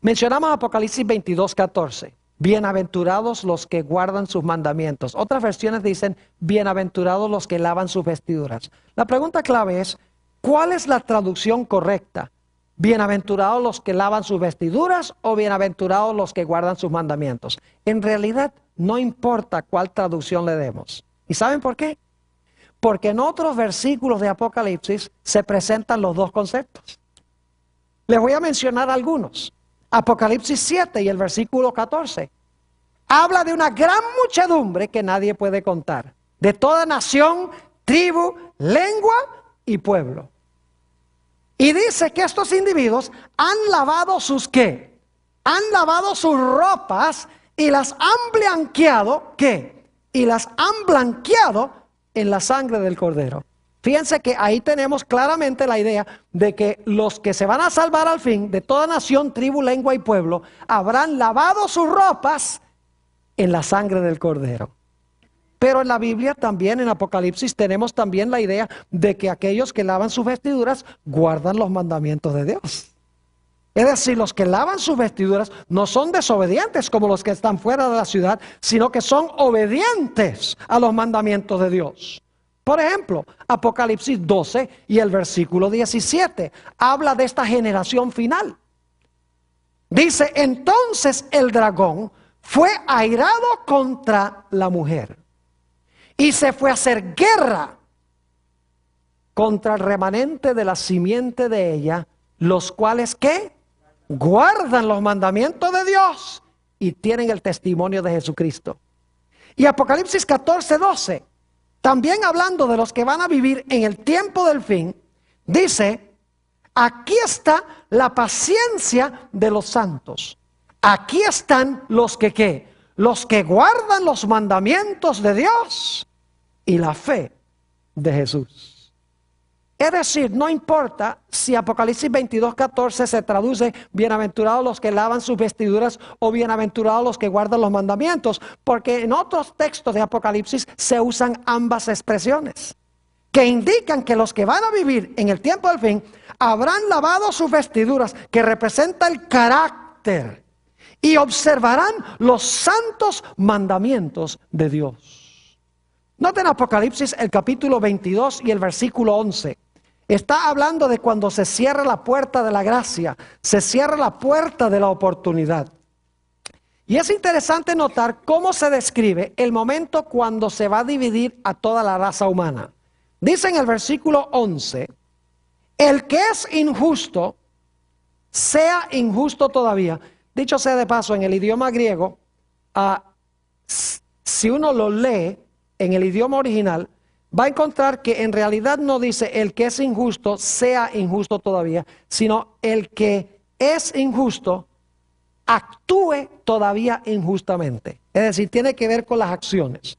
mencionamos Apocalipsis 22:14. Bienaventurados los que guardan sus mandamientos. Otras versiones dicen, bienaventurados los que lavan sus vestiduras. La pregunta clave es, ¿cuál es la traducción correcta? ¿Bienaventurados los que lavan sus vestiduras o bienaventurados los que guardan sus mandamientos? En realidad, no importa cuál traducción le demos. ¿Y saben por qué? Porque en otros versículos de Apocalipsis se presentan los dos conceptos. Les voy a mencionar algunos. Apocalipsis 7 y el versículo 14. Habla de una gran muchedumbre que nadie puede contar. De toda nación, tribu, lengua y pueblo. Y dice que estos individuos han lavado sus ¿qué? Han lavado sus ropas y las han blanqueado, ¿qué? Y las han blanqueado en la sangre del Cordero. Fíjense que ahí tenemos claramente la idea de que los que se van a salvar al fin, de toda nación, tribu, lengua y pueblo, habrán lavado sus ropas en la sangre del Cordero. Pero en la Biblia también, en Apocalipsis, tenemos también la idea de que aquellos que lavan sus vestiduras guardan los mandamientos de Dios. Es decir, los que lavan sus vestiduras no son desobedientes como los que están fuera de la ciudad, sino que son obedientes a los mandamientos de Dios. Por ejemplo, Apocalipsis 12 y el versículo 17 habla de esta generación final. Dice, entonces el dragón fue airado contra la mujer y se fue a hacer guerra contra el remanente de la simiente de ella, los cuales ¿qué? Guardan los mandamientos de Dios y tienen el testimonio de Jesucristo. Y Apocalipsis 14:12, también hablando de los que van a vivir en el tiempo del fin, dice, aquí está la paciencia de los santos. Aquí están los que ¿qué? Los que guardan los mandamientos de Dios y la fe de Jesús. Es decir, no importa si Apocalipsis 22:14 se traduce bienaventurados los que lavan sus vestiduras o bienaventurados los que guardan los mandamientos, porque en otros textos de Apocalipsis se usan ambas expresiones, que indican que los que van a vivir en el tiempo del fin habrán lavado sus vestiduras, que representa el carácter, y observarán los santos mandamientos de Dios. Noten Apocalipsis el capítulo 22 y el versículo 11. Está hablando de cuando se cierra la puerta de la gracia, se cierra la puerta de la oportunidad. Y es interesante notar cómo se describe el momento cuando se va a dividir a toda la raza humana. Dice en el versículo 11, el que es injusto, sea injusto todavía. Dicho sea de paso, en el idioma griego, si uno lo lee en el idioma original, va a encontrar que en realidad no dice el que es injusto sea injusto todavía, sino el que es injusto actúe todavía injustamente. Es decir, tiene que ver con las acciones.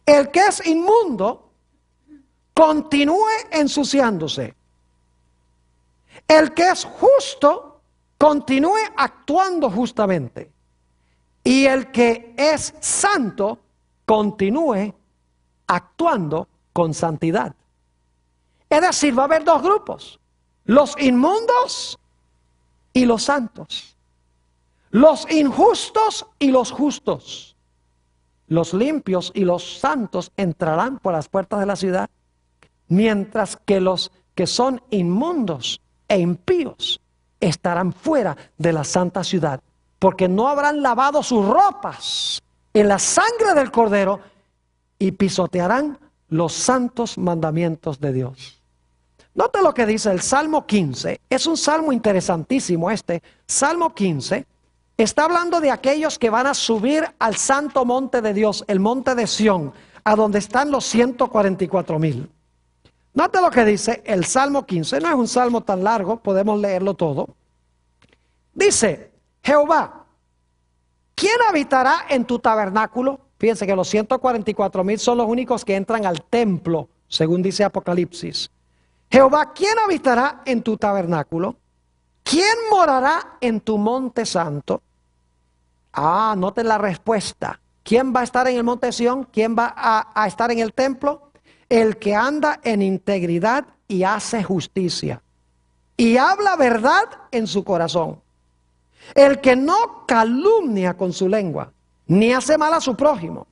El que es inmundo continúe ensuciándose. El que es justo continúe actuando justamente. y el que es santo continúe actuando con santidad. Es decir, va a haber dos grupos: los inmundos y los santos, los injustos y los justos. Los limpios y los santos entrarán por las puertas de la ciudad, mientras que los que son inmundos e impíos estarán fuera de la santa ciudad, porque no habrán lavado sus ropas en la sangre del Cordero y pisotearán los santos mandamientos de Dios. Note lo que dice el Salmo 15. Es un salmo interesantísimo este. Salmo 15 está hablando de aquellos que van a subir al santo monte de Dios, el monte de Sión, a donde están los 144,000. Note lo que dice el Salmo 15. No es un salmo tan largo, podemos leerlo todo. Dice: Jehová, ¿quién habitará en tu tabernáculo? Fíjense que los 144,000 son los únicos que entran al templo, según dice Apocalipsis. Jehová, ¿quién habitará en tu tabernáculo? ¿Quién morará en tu monte santo? Noten la respuesta. ¿Quién va a estar en el monte Sión? ¿Quién va a estar en el templo? El que anda en integridad y hace justicia, y habla verdad en su corazón. El que no calumnia con su lengua, ni hace mal a su prójimo,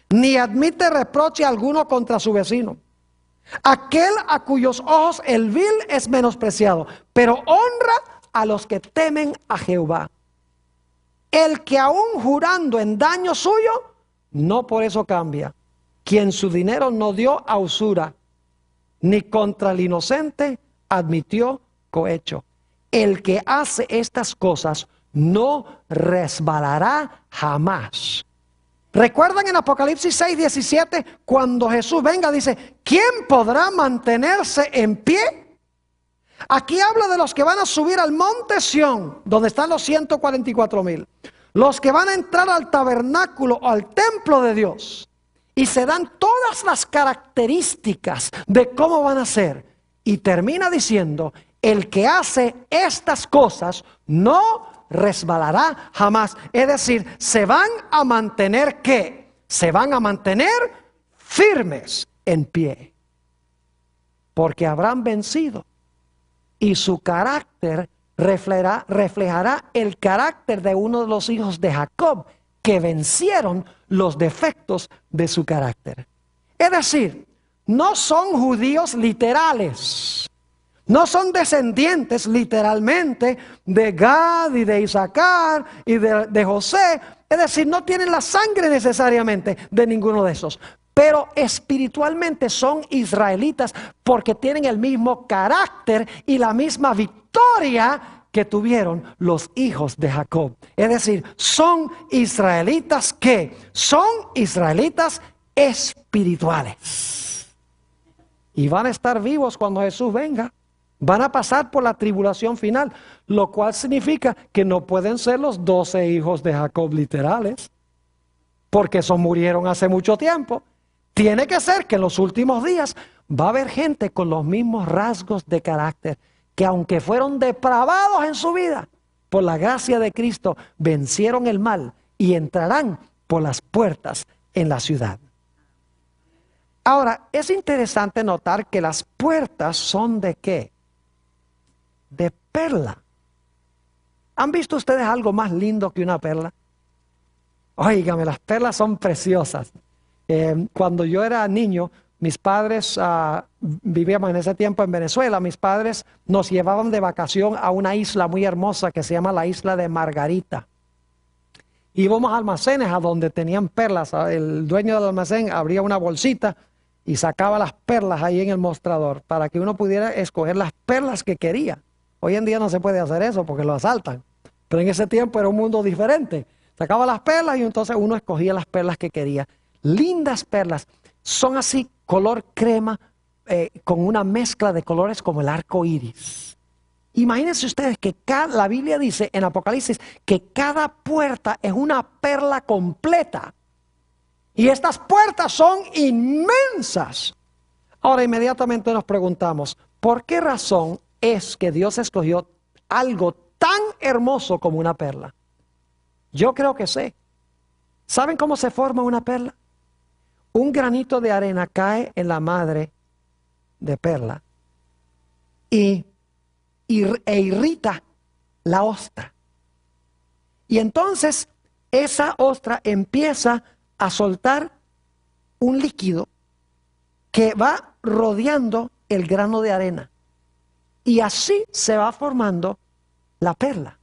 ni admite reproche alguno contra su vecino. Aquel a cuyos ojos el vil es menospreciado, pero honra a los que temen a Jehová. El que aún jurando en daño suyo, no por eso cambia. Quien su dinero no dio a usura, ni contra el inocente admitió cohecho. El que hace estas cosas no resbalará jamás. ¿Recuerdan en Apocalipsis 6:17 cuando Jesús venga? Dice: ¿quién podrá mantenerse en pie? Aquí habla de los que van a subir al monte Sión, donde están los 144,000. Los que van a entrar al tabernáculo o al templo de Dios. Y se dan todas las características de cómo van a ser. Y termina diciendo: el que hace estas cosas no resbalará jamás. Es decir, se van a mantener, ¿qué? Se van a mantener firmes en pie, porque habrán vencido, y su carácter reflejará el carácter de uno de los hijos de Jacob, que vencieron los defectos de su carácter. Es decir, no son judíos literales, no son descendientes literalmente de Gad y de Isaacar y de José. Es decir, no tienen la sangre necesariamente de ninguno de esos. Pero espiritualmente son israelitas porque tienen el mismo carácter y la misma victoria que tuvieron los hijos de Jacob. Es decir, son israelitas que son israelitas espirituales. Y van a estar vivos cuando Jesús venga. Van a pasar por la tribulación final, lo cual significa que no pueden ser los 12 hijos de Jacob literales, porque esos murieron hace mucho tiempo. Tiene que ser que en los últimos días va a haber gente con los mismos rasgos de carácter, que aunque fueron depravados en su vida, por la gracia de Cristo vencieron el mal y entrarán por las puertas en la ciudad. Ahora, es interesante notar que las puertas son ¿de qué? De perla. ¿Han visto ustedes algo más lindo que una perla? Óigame, las perlas son preciosas. Cuando yo era niño, mis padres vivíamos en ese tiempo en Venezuela. Mis padres nos llevaban de vacación a una isla muy hermosa que se llama la isla de Margarita. Íbamos a almacenes a donde tenían perlas. El dueño del almacén abría una bolsita y sacaba las perlas ahí en el mostrador para que uno pudiera escoger las perlas que quería. Hoy en día no se puede hacer eso porque lo asaltan. Pero en ese tiempo era un mundo diferente. Sacaba las perlas y entonces uno escogía las perlas que quería. Lindas perlas. Son así color crema con una mezcla de colores como el arco iris. Imagínense ustedes que la Biblia dice en Apocalipsis que cada puerta es una perla completa. Y estas puertas son inmensas. Ahora inmediatamente nos preguntamos, ¿por qué razón es que Dios escogió algo tan hermoso como una perla? Yo creo que sé. ¿Saben cómo se forma una perla? Un granito de arena cae en la madre de perla e irrita la ostra. Y entonces esa ostra empieza a soltar un líquido que va rodeando el grano de arena. Y así se va formando la perla.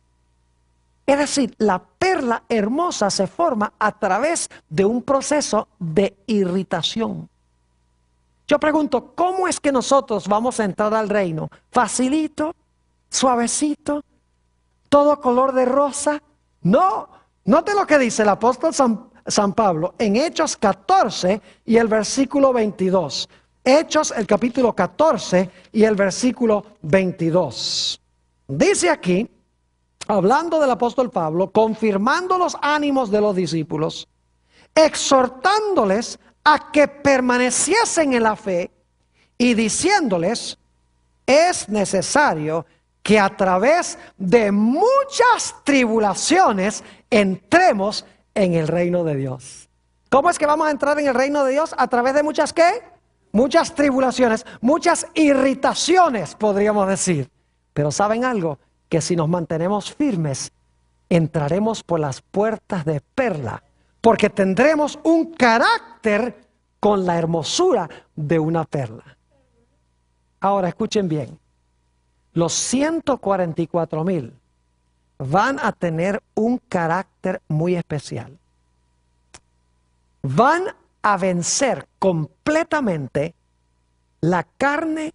Es decir, la perla hermosa se forma a través de un proceso de irritación. Yo pregunto, ¿cómo es que nosotros vamos a entrar al reino? ¿Facilito? ¿Suavecito? ¿Todo color de rosa? No. Note lo que dice el apóstol San Pablo en Hechos 14 y el versículo 22. Hechos, el capítulo 14 y el versículo 22. Dice aquí, hablando del apóstol Pablo, confirmando los ánimos de los discípulos, exhortándoles a que permaneciesen en la fe y diciéndoles, es necesario que a través de muchas tribulaciones entremos en el reino de Dios. ¿Cómo es que vamos a entrar en el reino de Dios? A través de muchas ¿qué? Muchas tribulaciones, muchas irritaciones, podríamos decir. Pero ¿saben algo? Que si nos mantenemos firmes, entraremos por las puertas de perla, porque tendremos un carácter con la hermosura de una perla. Ahora escuchen bien, los 144,000 van a tener un carácter muy especial. Van a vencer completamente la carne,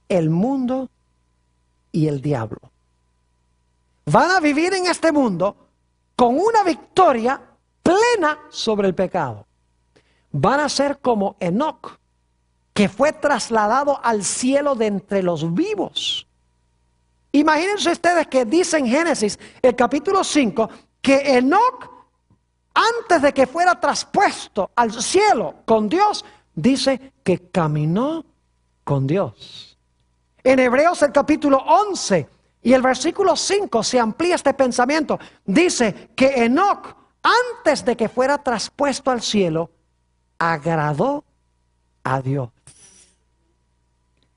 el mundo y el diablo. Van a vivir en este mundo con una victoria plena sobre el pecado. Van a ser como Enoc, que fue trasladado al cielo de entre los vivos. Imagínense ustedes que dice en Génesis, el capítulo 5, que Enoc, antes de que fuera traspuesto al cielo con Dios, dice que caminó con Dios. En Hebreos el capítulo 11 y el versículo 5 se amplía este pensamiento. Dice que Enoc, antes de que fuera traspuesto al cielo, agradó a Dios.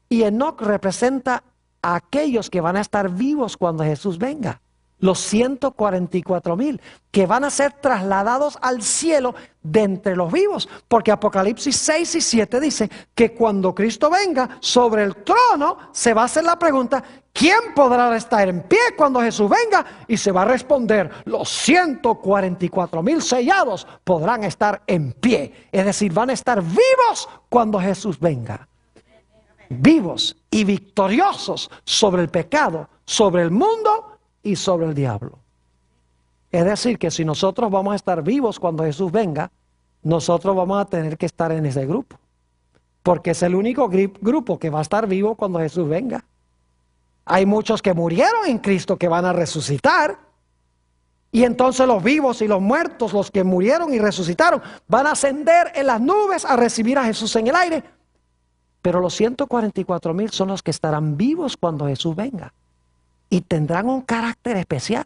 Y Enoc representa a aquellos que van a estar vivos cuando Jesús venga. Los 144,000 que van a ser trasladados al cielo de entre los vivos. Porque Apocalipsis 6 y 7 dice que cuando Cristo venga sobre el trono se va a hacer la pregunta, ¿quién podrá estar en pie cuando Jesús venga? Y se va a responder, los 144,000 sellados podrán estar en pie. Es decir, van a estar vivos cuando Jesús venga. Vivos y victoriosos sobre el pecado, sobre el mundo y sobre el diablo. Es decir, que si nosotros vamos a estar vivos cuando Jesús venga, nosotros vamos a tener que estar en ese grupo. Porque es el único grupo que va a estar vivo cuando Jesús venga. Hay muchos que murieron en Cristo que van a resucitar. Y entonces los vivos y los muertos, los que murieron y resucitaron, van a ascender en las nubes a recibir a Jesús en el aire. Pero los 144,000 son los que estarán vivos cuando Jesús venga. Y tendrán un carácter especial.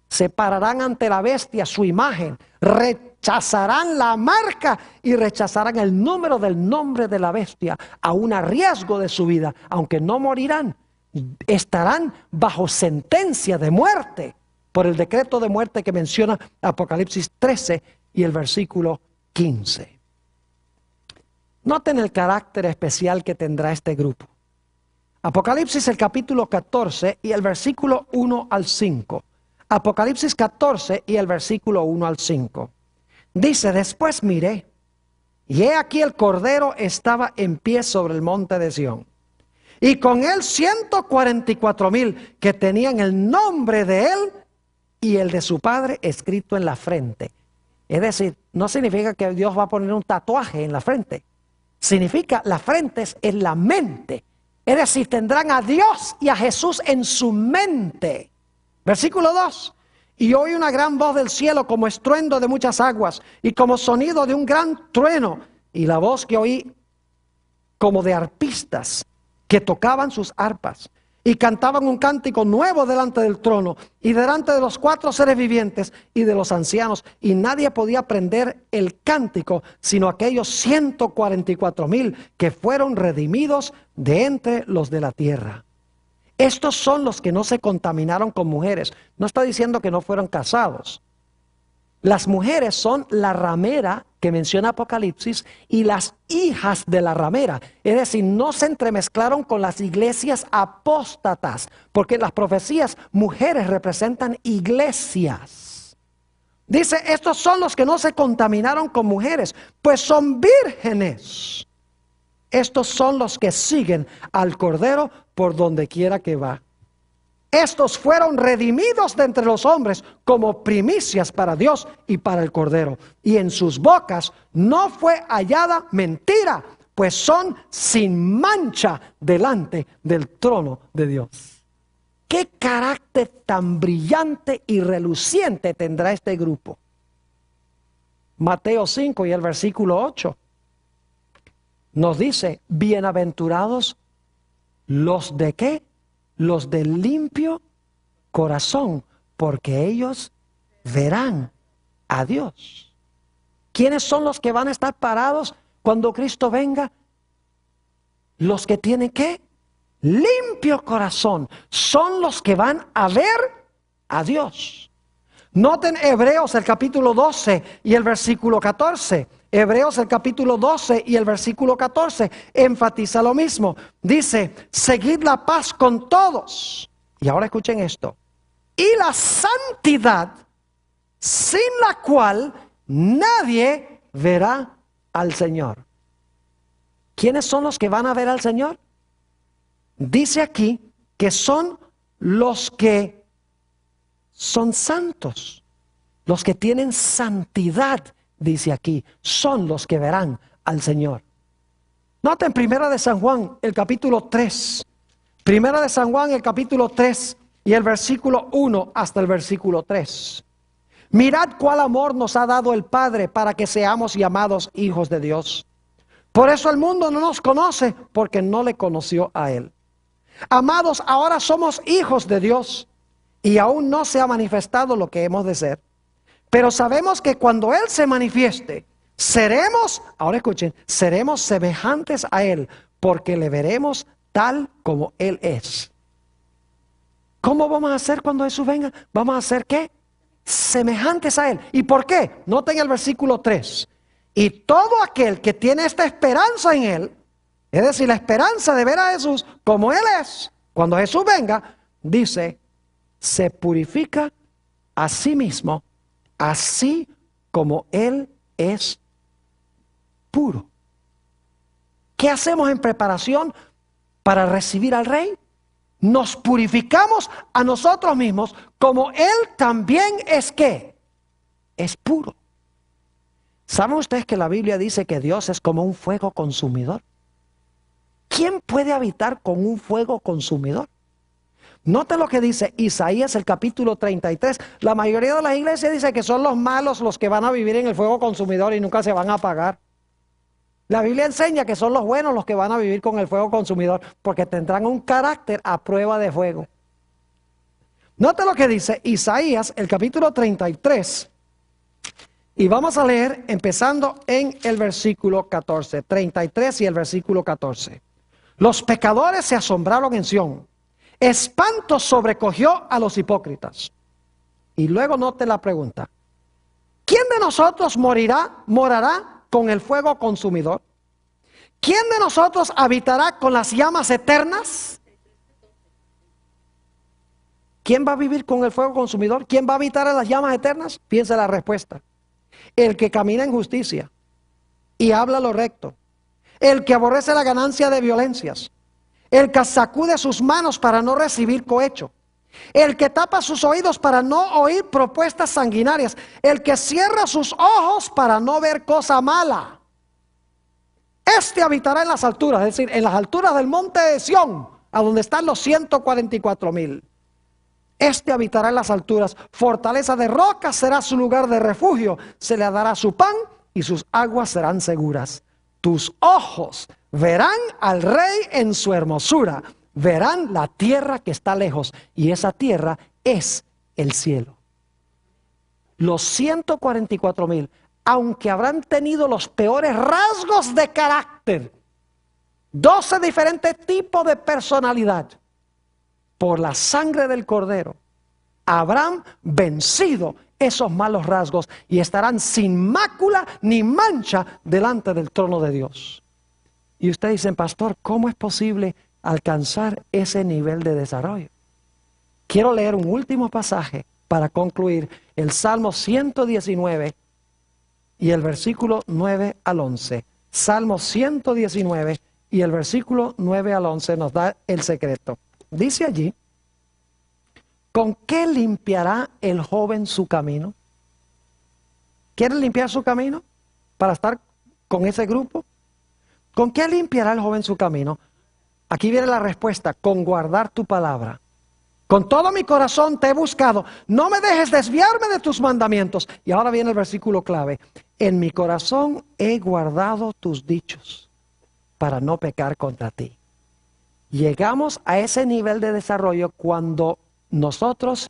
Se pararán ante la bestia, su imagen, rechazarán la marca y rechazarán el número del nombre de la bestia, aún a riesgo de su vida, aunque no morirán. Estarán bajo sentencia de muerte por el decreto de muerte que menciona Apocalipsis 13 y el versículo 15. Noten el carácter especial que tendrá este grupo. Apocalipsis el capítulo 14 y el versículo 1 al 5. Apocalipsis 14 y el versículo 1 al 5. Dice, después miré, y he aquí el Cordero estaba en pie sobre el monte de Sión. Y con él 144,000 que tenían el nombre de él y el de su padre escrito en la frente. Es decir, no significa que Dios va a poner un tatuaje en la frente. Significa la frente es en la mente. Es decir, tendrán a Dios y a Jesús en su mente. Versículo 2. Y oí una gran voz del cielo como estruendo de muchas aguas y como sonido de un gran trueno. Y la voz que oí como de arpistas que tocaban sus arpas. y cantaban un cántico nuevo delante del trono y delante de los 4 seres vivientes y de los ancianos, y nadie podía aprender el cántico sino aquellos 144,000 que fueron redimidos de entre los de la tierra. Estos son los que no se contaminaron con mujeres. No está diciendo que no fueron casados. Las mujeres son la ramera que menciona Apocalipsis y las hijas de la ramera. Es decir, no se entremezclaron con las iglesias apóstatas, porque en las profecías mujeres representan iglesias. Dice, estos son los que no se contaminaron con mujeres, pues son vírgenes. Estos son los que siguen al Cordero por donde quiera que va. Estos fueron redimidos de entre los hombres como primicias para Dios y para el Cordero. Y en sus bocas no fue hallada mentira, pues son sin mancha delante del trono de Dios. ¿Qué carácter tan brillante y reluciente tendrá este grupo? Mateo 5 y el versículo 8 nos dice, bienaventurados los de ¿qué? Los de limpio corazón, porque ellos verán a Dios. ¿Quiénes son los que van a estar parados cuando Cristo venga? Los que tienen ¿qué? Limpio corazón. Son los que van a ver a Dios. Noten Hebreos el capítulo 12 y el versículo 14. Hebreos el capítulo 12 y el versículo 14 enfatiza lo mismo. Dice, seguid la paz con todos. Y ahora escuchen esto. Y la santidad, sin la cual nadie verá al Señor. ¿Quiénes son los que van a ver al Señor? Dice aquí que son los que son santos. Los que tienen santidad, dice aquí, son los que verán al Señor. Noten Primera de San Juan, el capítulo 3. Primera de San Juan, el capítulo 3 y el versículo 1 hasta el versículo 3. Mirad cuál amor nos ha dado el Padre para que seamos llamados hijos de Dios. Por eso el mundo no nos conoce, porque no le conoció a Él. Amados, ahora somos hijos de Dios y aún no se ha manifestado lo que hemos de ser. Pero sabemos que cuando Él se manifieste, seremos, ahora escuchen, seremos semejantes a Él, porque le veremos tal como Él es. ¿Cómo vamos a ser cuando Jesús venga? ¿Vamos a ser qué? Semejantes a Él. ¿Y por qué? Noten el versículo 3. Y todo aquel que tiene esta esperanza en Él, es decir, la esperanza de ver a Jesús como Él es, cuando Jesús venga, dice, se purifica a sí mismo, así como Él es puro. ¿Qué hacemos en preparación para recibir al Rey? Nos purificamos a nosotros mismos como Él también es ¿qué? Es puro. ¿Saben ustedes que la Biblia dice que Dios es como un fuego consumidor? ¿Quién puede habitar con un fuego consumidor? Note lo que dice Isaías el capítulo 33. La mayoría de las iglesias dice que son los malos los que van a vivir en el fuego consumidor y nunca se van a apagar. La Biblia enseña que son los buenos los que van a vivir con el fuego consumidor, porque tendrán un carácter a prueba de fuego. Note lo que dice Isaías el capítulo 33. Y vamos a leer empezando en el versículo 14. 33 y el versículo 14. Los pecadores se asombraron en Sión. Espanto sobrecogió a los hipócritas. Y luego note la pregunta. ¿Quién de nosotros morará con el fuego consumidor? ¿Quién de nosotros habitará con las llamas eternas? ¿Quién va a vivir con el fuego consumidor? ¿Quién va a habitar en las llamas eternas? Piensa la respuesta. El que camina en justicia y habla lo recto. El que aborrece la ganancia de violencias. El que sacude sus manos para no recibir cohecho. El que tapa sus oídos para no oír propuestas sanguinarias. El que cierra sus ojos para no ver cosa mala. Este habitará en las alturas, es decir, en las alturas del monte de Sión, a donde están los 144,000. Este habitará en las alturas, fortaleza de roca será su lugar de refugio, se le dará su pan y sus aguas serán seguras. Tus ojos verán al Rey en su hermosura, verán la tierra que está lejos, y esa tierra es el cielo. Los 144,000, aunque habrán tenido los peores rasgos de carácter, 12 diferentes tipos de personalidad, por la sangre del Cordero, habrán vencido esos malos rasgos y estarán sin mácula ni mancha delante del trono de Dios. Y ustedes dicen, pastor, ¿cómo es posible alcanzar ese nivel de desarrollo? Quiero leer un último pasaje para concluir, el Salmo 119 y el versículo 9 al 11. Salmo 119 y el versículo 9 al 11 nos da el secreto. Dice allí, ¿con qué limpiará el joven su camino? ¿Quiere limpiar su camino para estar con ese grupo? ¿Con qué limpiará el joven su camino? Aquí viene la respuesta, con guardar tu palabra. Con todo mi corazón te he buscado, no me dejes desviarme de tus mandamientos. Y ahora viene el versículo clave, en mi corazón he guardado tus dichos para no pecar contra ti. Llegamos a ese nivel de desarrollo cuando nosotros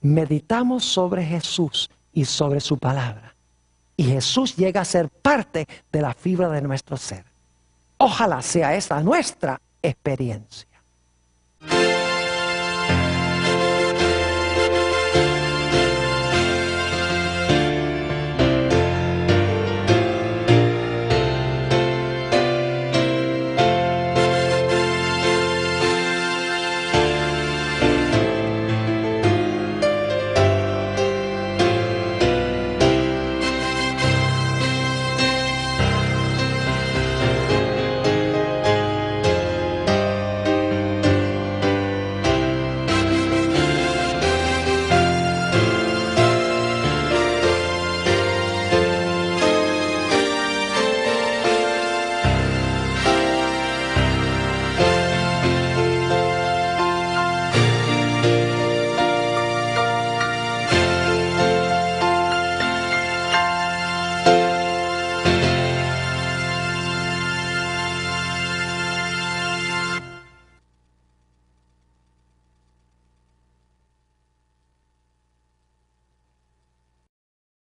meditamos sobre Jesús y sobre su palabra. Y Jesús llega a ser parte de la fibra de nuestro ser. Ojalá sea esa nuestra experiencia.